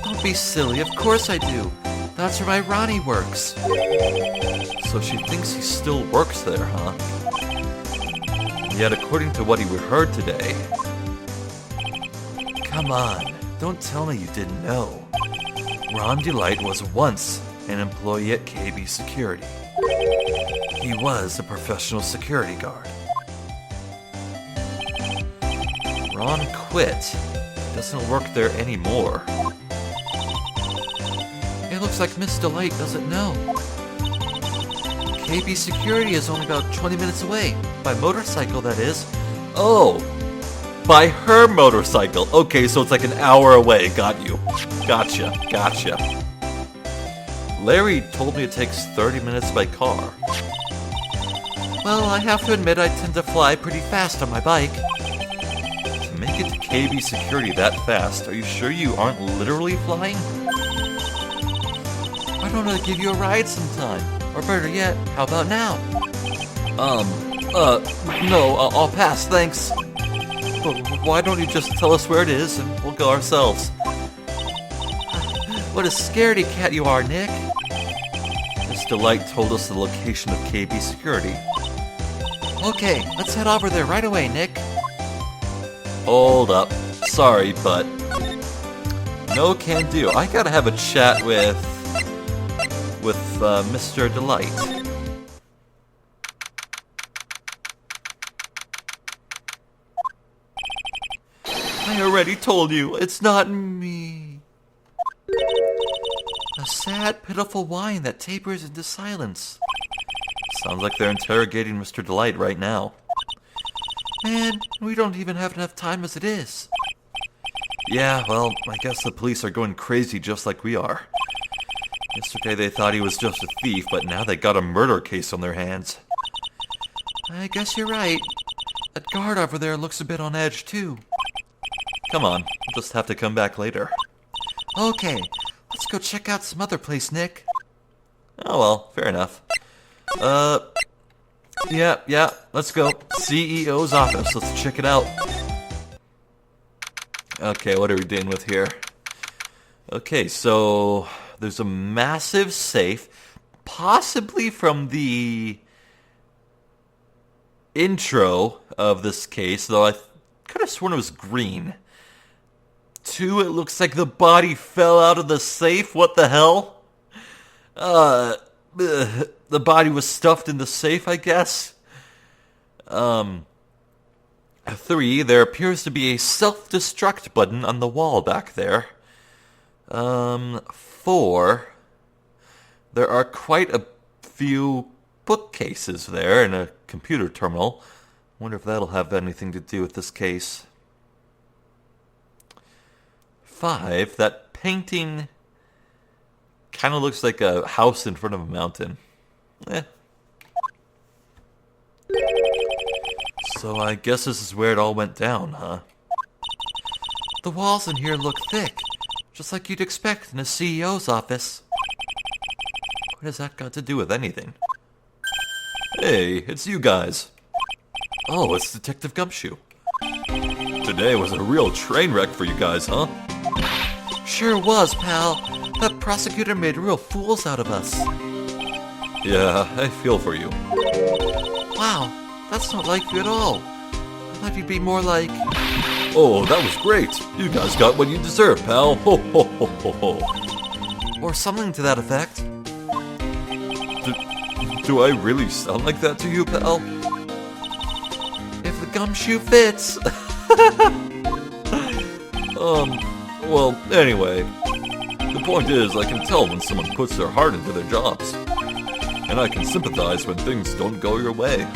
Don't be silly, of course I do. That's where my Ronnie works. So she thinks he still works there, huh? Yet according to what he heard today... Come on, don't tell me you didn't know. Ron Delight was once an employee at KB Security. He was a professional security guard. Ron quit. Doesn't work there anymore. It looks like Miss Delight doesn't know. KB Security is only about 20 minutes away. By motorcycle, that is. Oh, by her motorcycle. Okay, so it's like an hour away. Got you. Gotcha. Larry told me it takes 30 minutes by car. Well, I have to admit I tend to fly pretty fast on my bike. To make it to KB Security that fast, are you sure you aren't literally flying? Why don't I give you a ride sometime? Or better yet, how about now? No, I'll pass, thanks. But why don't you just tell us where it is and we'll go ourselves? What a scaredy cat you are, Nick. Miss Delight told us the location of KB Security. Okay, let's head over there right away, Nick. Hold up. Sorry, but no can do. I gotta have a chat with Mr. Delight. I already told you, it's not me. A sad, pitiful whine that tapers into silence. Sounds like they're interrogating Mr. Delight right now. Man, we don't even have enough time as it is. Yeah, well, I guess the police are going crazy just like we are. Yesterday they thought he was just a thief, but now they got a murder case on their hands. I guess you're right. That guard over there looks a bit on edge, too. Come on, we'll just have to come back later. Okay, let's go check out some other place, Nick. Oh well, fair enough. Yeah, let's go. CEO's office, let's check it out. Okay, what are we dealing with here? Okay, so there's a massive safe, possibly from the intro of this case, though I could have sworn it was green. 2, it looks like the body fell out of the safe. What the hell? The body was stuffed in the safe, I guess. 3, there appears to be a self-destruct button on the wall back there. 4, there are quite a few bookcases there and a computer terminal. Wonder if that'll have anything to do with this case. 5, that painting kind of looks like a house in front of a mountain. So I guess this is where it all went down, huh? The walls in here look thick, just like you'd expect in a CEO's office. What has that got to do with anything? Hey, it's you guys. Oh, it's Detective Gumshoe. Today was a real train wreck for you guys, huh? Sure was, pal. That prosecutor made real fools out of us. Yeah, I feel for you. Wow, that's not like you at all. I thought you'd be more like... Oh, that was great. You guys got what you deserve, pal. Ho, ho, ho, ho, ho. Or something to that effect. Do I really sound like that to you, pal? If the gumshoe fits. Well, anyway. The point is, I can tell when someone puts their heart into their jobs. And I can sympathize when things don't go your way.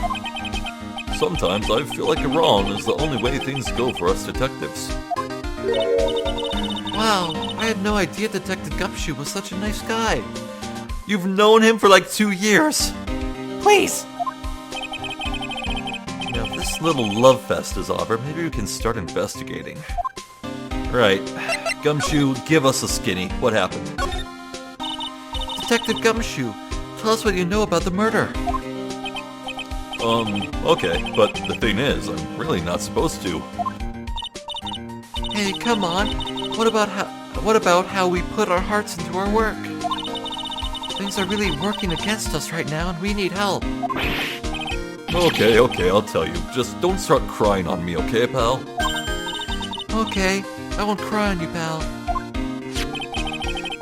Sometimes I feel like a wrong is the only way things go for us detectives. Wow, I had no idea Detective Gumshoe was such a nice guy. You've known him for like 2 years. Please! Now, if this little love fest is over, maybe we can start investigating. Right. Gumshoe, give us a skinny. What happened? Detective Gumshoe, tell us what you know about the murder. Okay, but the thing is, I'm really not supposed to. Hey, come on. What about how we put our hearts into our work? Things are really working against us right now, and we need help. Okay, I'll tell you. Just don't start crying on me, okay, pal? Okay, I won't cry on you, pal.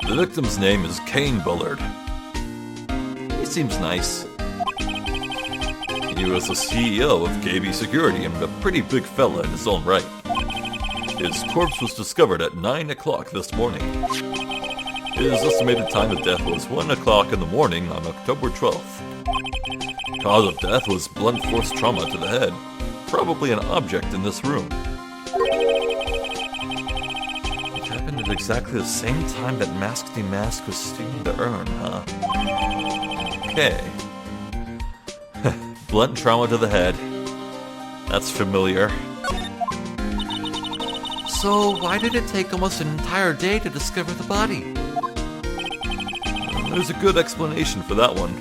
The victim's name is Kane Bullard. He seems nice. He was the CEO of KB Security and a pretty big fella in his own right. His corpse was discovered at 9 o'clock this morning. His estimated time of death was 1 o'clock in the morning on October 12th. Cause of death was blunt force trauma to the head, probably an object in this room. It happened at exactly the same time that Mask the Mask was stealing the urn, huh? Okay. Blunt trauma to the head. That's familiar. So, why did it take almost an entire day to discover the body? There's a good explanation for that one.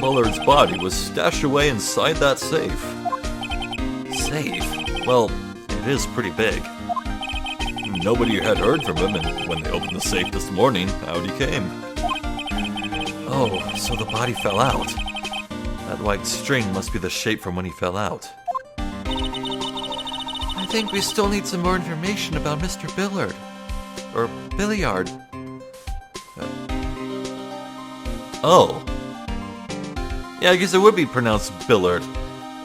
Bullard's body was stashed away inside that safe. Safe? Well, it is pretty big. Nobody had heard from him, and when they opened the safe this morning, out he came. Oh, so the body fell out. That white string must be the shape from when he fell out. I think we still need some more information about Mr. Billard. Or Billiard. Oh. Yeah, I guess it would be pronounced Billard.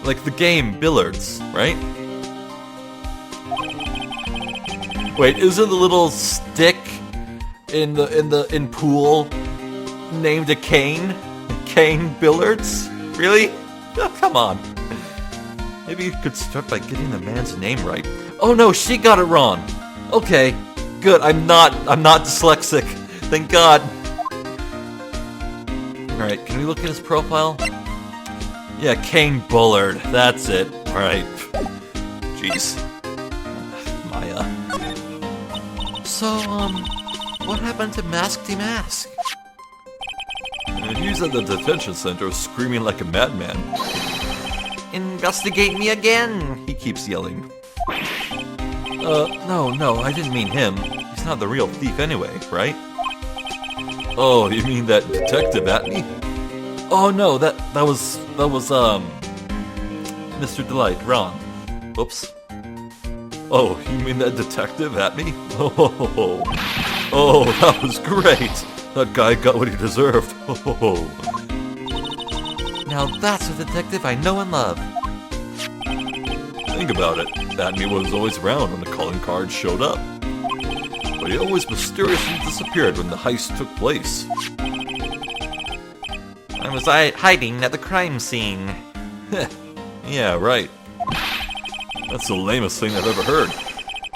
Like the game Billards, right? Wait, isn't the little stick in pool named a cane? Cane Billards? Really? Oh, come on. Maybe you could start by getting the man's name right. Oh no, she got it wrong. Okay, good. I'm not dyslexic. Thank God. Alright, can we look at his profile? Yeah, Kane Bullard. That's it. Alright. Jeez. Maya. So, what happened to Mask the Mask? He's at the detention center screaming like a madman. Investigate me again, he keeps yelling. No, I didn't mean him. He's not the real thief anyway, right? Oh, you mean that detective at me? Oh no, that was Mr. Delight, Ron. Whoops. Oh, you mean that detective at me? Oh, that was great. That guy got what he deserved. Now that's a detective I know and love. Think about it. Atme was always around when the calling card showed up. But he always mysteriously disappeared when the heist took place. I was hiding at the crime scene. Yeah, right. That's the lamest thing I've ever heard.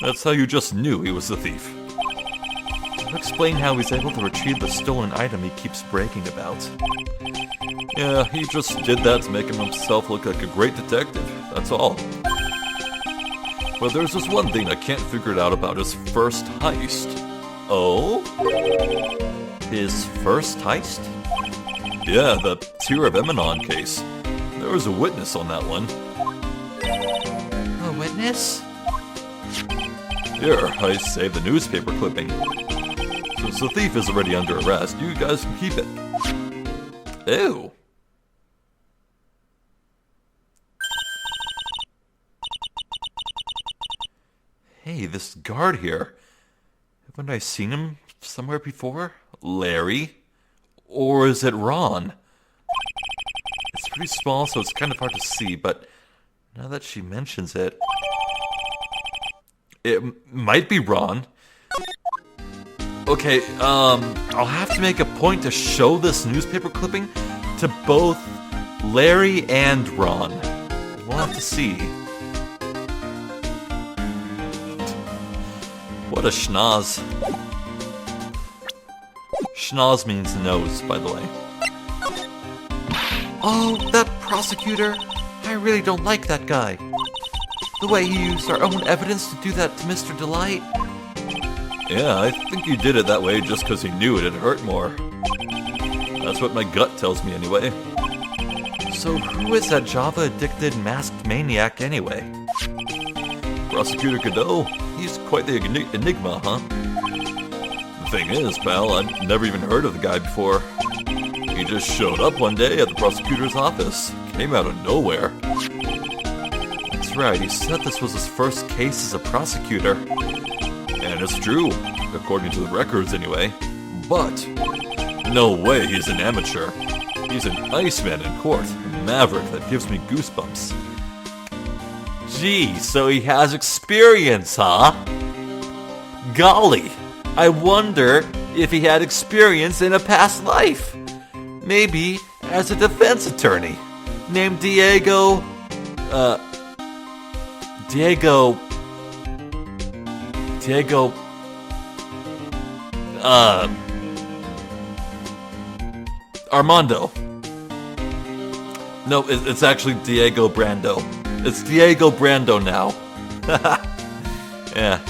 That's how you just knew he was the thief. Explain how he's able to retrieve the stolen item he keeps bragging about. Yeah, he just did that to make himself look like a great detective, that's all. But there's this one thing I can't figure it out about his first heist. Oh? His first heist? Yeah, the Tear of Emanon case. There was a witness on that one. A witness? Here, I saved the newspaper clipping. Since the thief is already under arrest, you guys can keep it. Ew. Hey, this guard here. Haven't I seen him somewhere before? Larry? Or is it Ron? It's pretty small, so it's kind of hard to see, but now that she mentions it, it might be Ron. Okay, I'll have to make a point to show this newspaper clipping to both Larry and Ron. We'll have to see. What a schnoz. Schnoz means nose, by the way. Oh, that prosecutor. I really don't like that guy. The way he used our own evidence to do that to Mr. Delight. Yeah, I think he did it that way just because he knew it'd hurt more. That's what my gut tells me anyway. So who is that Java-addicted masked maniac anyway? Prosecutor Godot? He's quite the enigma, huh? The thing is, pal, I'd never even heard of the guy before. He just showed up one day at the prosecutor's office. Came out of nowhere. That's right, he said this was his first case as a prosecutor. And it's true, according to the records anyway. But, no way he's an amateur. He's an Iceman in court, a maverick that gives me goosebumps. Gee, so he has experience, huh? Golly, I wonder if he had experience in a past life. Maybe as a defense attorney named Diego, Armando. No, it's actually Diego Brando. It's Diego Brando now. Yeah.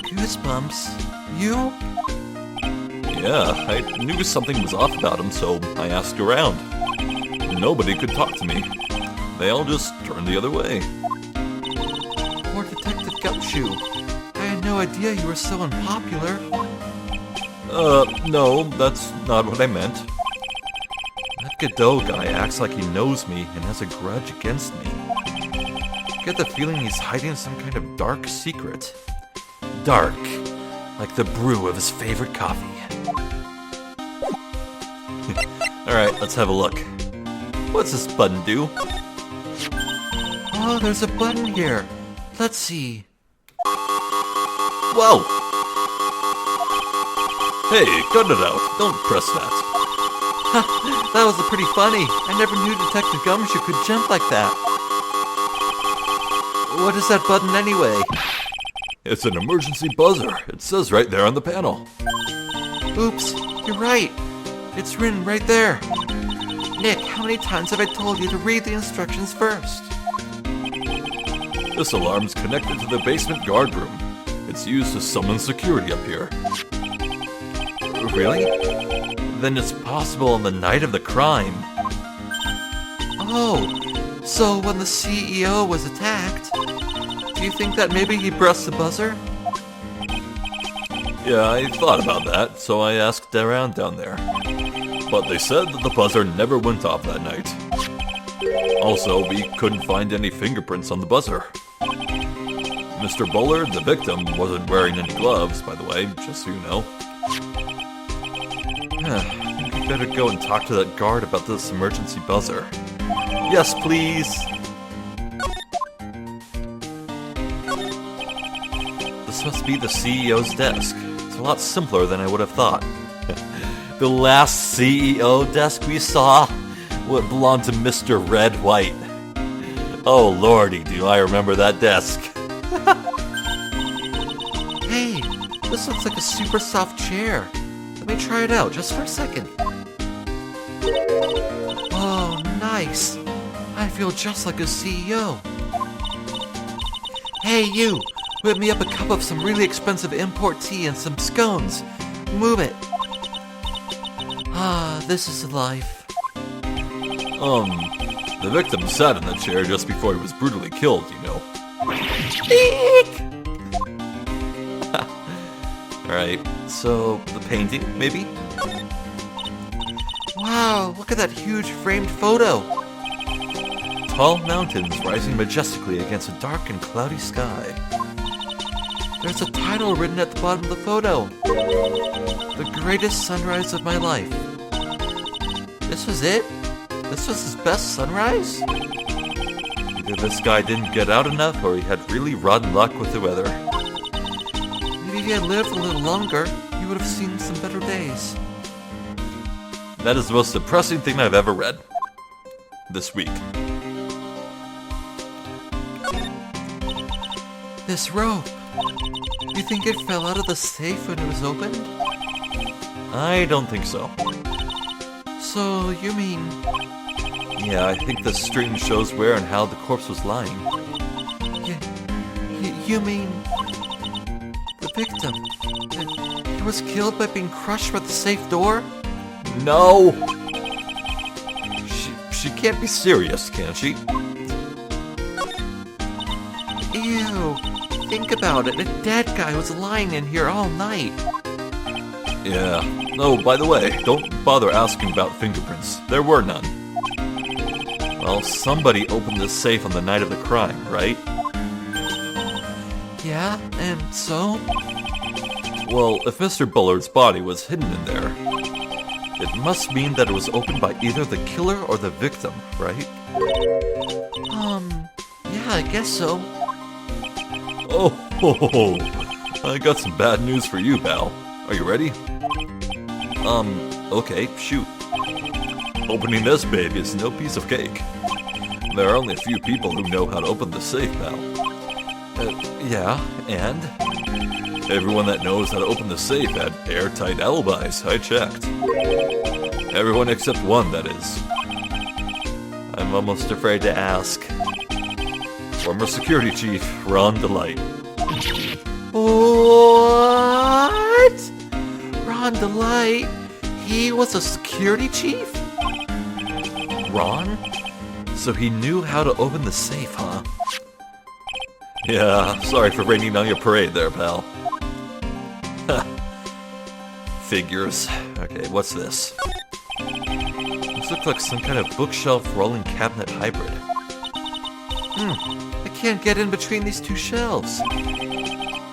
Goosebumps? You? Yeah, I knew something was off about him, so I asked around. Nobody could talk to me. They all just turned the other way. Poor Detective Gumshoe. I had no idea you were so unpopular. No, that's not what I meant. That Godot guy acts like he knows me and has a grudge against me. I get the feeling he's hiding some kind of dark secret. Dark, like the brew of his favorite coffee. Alright, let's have a look. What's this button do? Oh, there's a button here. Let's see. Whoa! Hey, cut it out. Don't press that. That was pretty funny. I never knew Detective Gumshoe could jump like that. What is that button anyway? It's an emergency buzzer. It says right there on the panel. Oops, you're right. It's written right there. Nick, how many times have I told you to read the instructions first? This alarm's connected to the basement guard room. It's used to summon security up here. Really? Then it's possible on the night of the crime. Oh, so when the CEO was attacked, do you think that maybe he pressed the buzzer? Yeah, I thought about that, so I asked around down there. But they said that the buzzer never went off that night. Also, we couldn't find any fingerprints on the buzzer. Mr. Bullard, the victim, wasn't wearing any gloves, by the way, just so you know. I think we better go and talk to that guard about this emergency buzzer. Yes, please! This must be the CEO's desk. It's a lot simpler than I would have thought. The last CEO desk we saw would belong to Mr. Red White. Oh lordy, do I remember that desk. Hey, this looks like a super soft chair. Let me try it out just for a second. Oh, nice. I feel just like a CEO. Hey, you! Whip me up a cup of some really expensive import tea and some scones. Move it. Ah, this is life. The victim sat in the chair just before he was brutally killed, you know. Alright, so the painting, maybe? Wow, look at that huge framed photo. Tall mountains rising majestically against a dark and cloudy sky. There's a title written at the bottom of the photo. The greatest sunrise of my life. This was it? This was his best sunrise? Either this guy didn't get out enough or he had really rotten luck with the weather. Maybe if he had lived a little longer, he would have seen some better days. That is the most depressing thing I've ever read. This week. This rope. You think it fell out of the safe when it was opened? I don't think so. So, you mean... Yeah, I think the string shows where and how the corpse was lying. You mean... the victim? He was killed by being crushed by the safe door? No! She can't be serious, can she? Ew. Think about it. A dead guy was lying in here all night. Yeah. Oh, by the way, don't bother asking about fingerprints. There were none. Well, somebody opened this safe on the night of the crime, right? Yeah, and so? Well, if Mr. Bullard's body was hidden in there, it must mean that it was opened by either the killer or the victim, right? Yeah, I guess so. Oh, ho, ho, ho. I got some bad news for you, pal. Are you ready? Okay, shoot. Opening this baby is no piece of cake. There are only a few people who know how to open the safe, pal. Yeah, and? Everyone that knows how to open the safe had airtight alibis, I checked. Everyone except one, that is. I'm almost afraid to ask. Former security chief, Ron Delight. What? Ron Delight? He was a security chief? Ron? So he knew how to open the safe, huh? Yeah, sorry for raining on your parade there, pal. Figures. Okay, what's this? This looks like some kind of bookshelf rolling cabinet hybrid. I can't get in between these two shelves.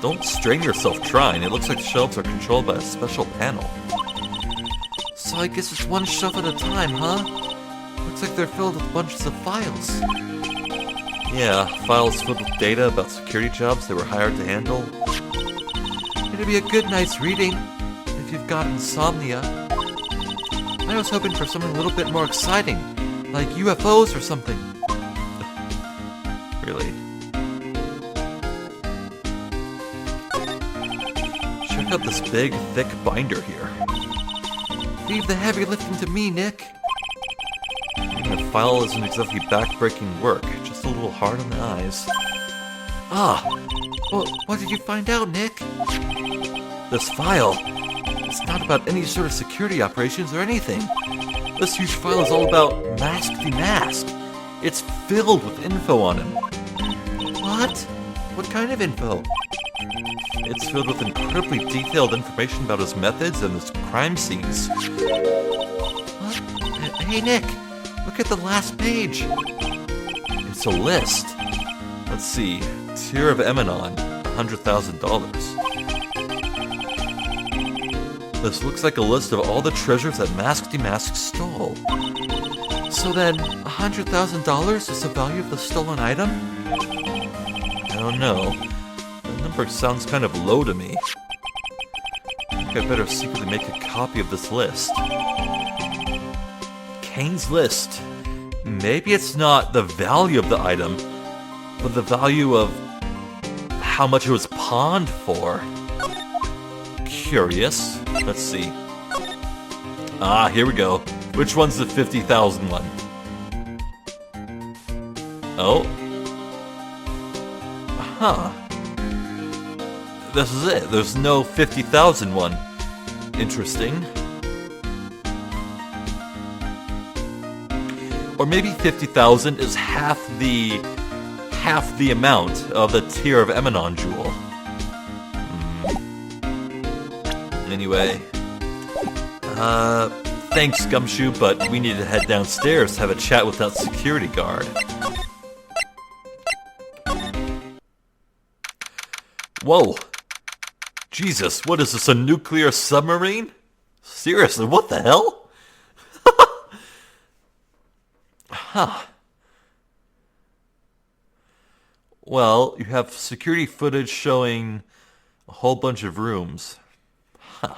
Don't strain yourself trying. It looks like the shelves are controlled by a special panel. So I guess it's one shelf at a time, huh? Looks like they're filled with bunches of files. Yeah, files filled with data about security jobs they were hired to handle. It'll be a good night's reading if you've got insomnia. I was hoping for something a little bit more exciting, like UFOs or something. Really? Check out this big, thick binder here. Leave the heavy lifting to me, Nick. Even a file isn't exactly back-breaking work, just a little hard on the eyes. Well, what did you find out, Nick? This file. It's not about any sort of security operations or anything. This huge file is all about Mask Demask. It's filled with info on him. What? What kind of info? It's filled with incredibly detailed information about his methods and his crime scenes. What? Hey, Nick, look at the last page. It's a list. Let's see. Tier of Emanon, $100,000. This looks like a list of all the treasures that Mask Demask stole. So then, $100,000 is the value of the stolen item? I don't know. The number sounds kind of low to me. I think I better secretly make a copy of this list. Kane's list. Maybe it's not the value of the item, but the value of how much it was pawned for. Curious. Let's see. Ah, here we go. Which one's the 50,000 one? Oh. Huh. This is it. There's no 50,000 one. Interesting. Or maybe 50,000 is half the amount of the Tier of Emanon jewel. Anyway. Thanks, Gumshoe, but we need to head downstairs to have a chat with that security guard. Whoa. Jesus, what is this, a nuclear submarine? Seriously, what the hell? Huh. Well, you have security footage showing a whole bunch of rooms. Huh.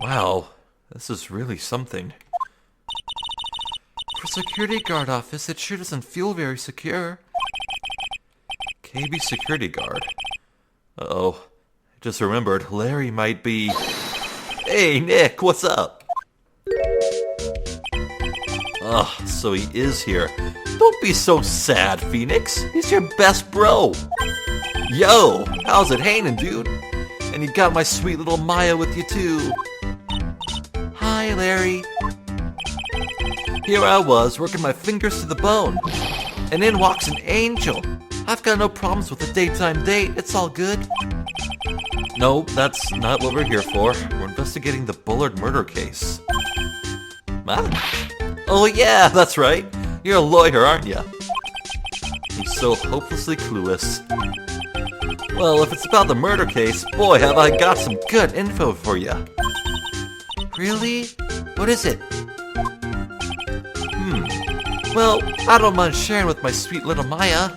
Wow, this is really something. For security guard office, it sure doesn't feel very secure. KB security guard. Uh-oh. I just remembered, Larry might be... Hey, Nick, what's up? Ugh, so he is here. Don't be so sad, Phoenix. He's your best bro. Yo, how's it hanging, dude? And you got my sweet little Maya with you, too. Hi, Larry. Here I was, working my fingers to the bone. And in walks an angel. I've got no problems with a daytime date. It's all good. No, that's not what we're here for. We're investigating the Bullard murder case. Huh? Oh yeah, that's right. You're a lawyer, aren't you? He's so hopelessly clueless. Well, if it's about the murder case, boy, have I got some good info for you. Really? What is it? Well, I don't mind sharing with my sweet little Maya.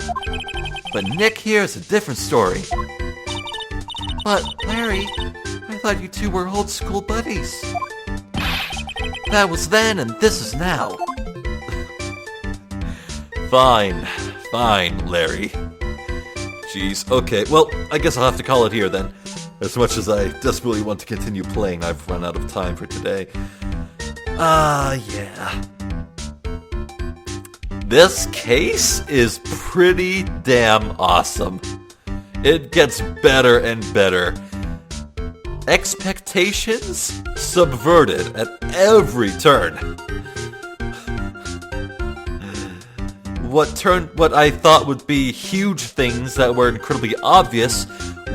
But Nick here is a different story. But, Larry, I thought you two were old school buddies. That was then and this is now. Fine, Larry. Jeez, okay, well, I guess I'll have to call it here then. As much as I desperately want to continue playing, I've run out of time for today. Yeah. This case is pretty damn awesome. It gets better and better. Expectations subverted at every turn. What I thought would be huge things that were incredibly obvious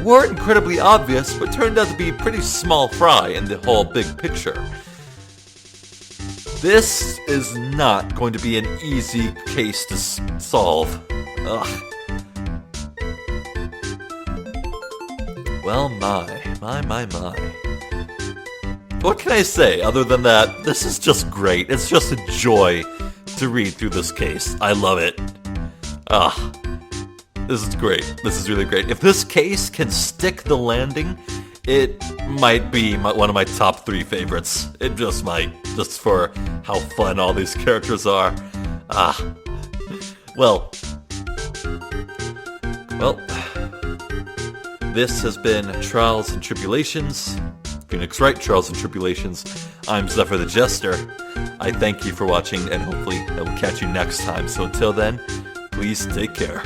weren't incredibly obvious, but turned out to be pretty small fry in the whole big picture. This is not going to be an easy case to solve. Ugh. Well, my. What can I say other than that? This is just great. It's just a joy to read through this case. I love it. This is great. This is really great. If this case can stick the landing, it might be one of my top 3 favorites. It just might, just for how fun all these characters are. Well, this has been Trials and Tribulations. Phoenix Wright, Trials and Tribulations. I'm Zephyr the Jester. I thank you for watching, and hopefully I will catch you next time. So until then, please take care.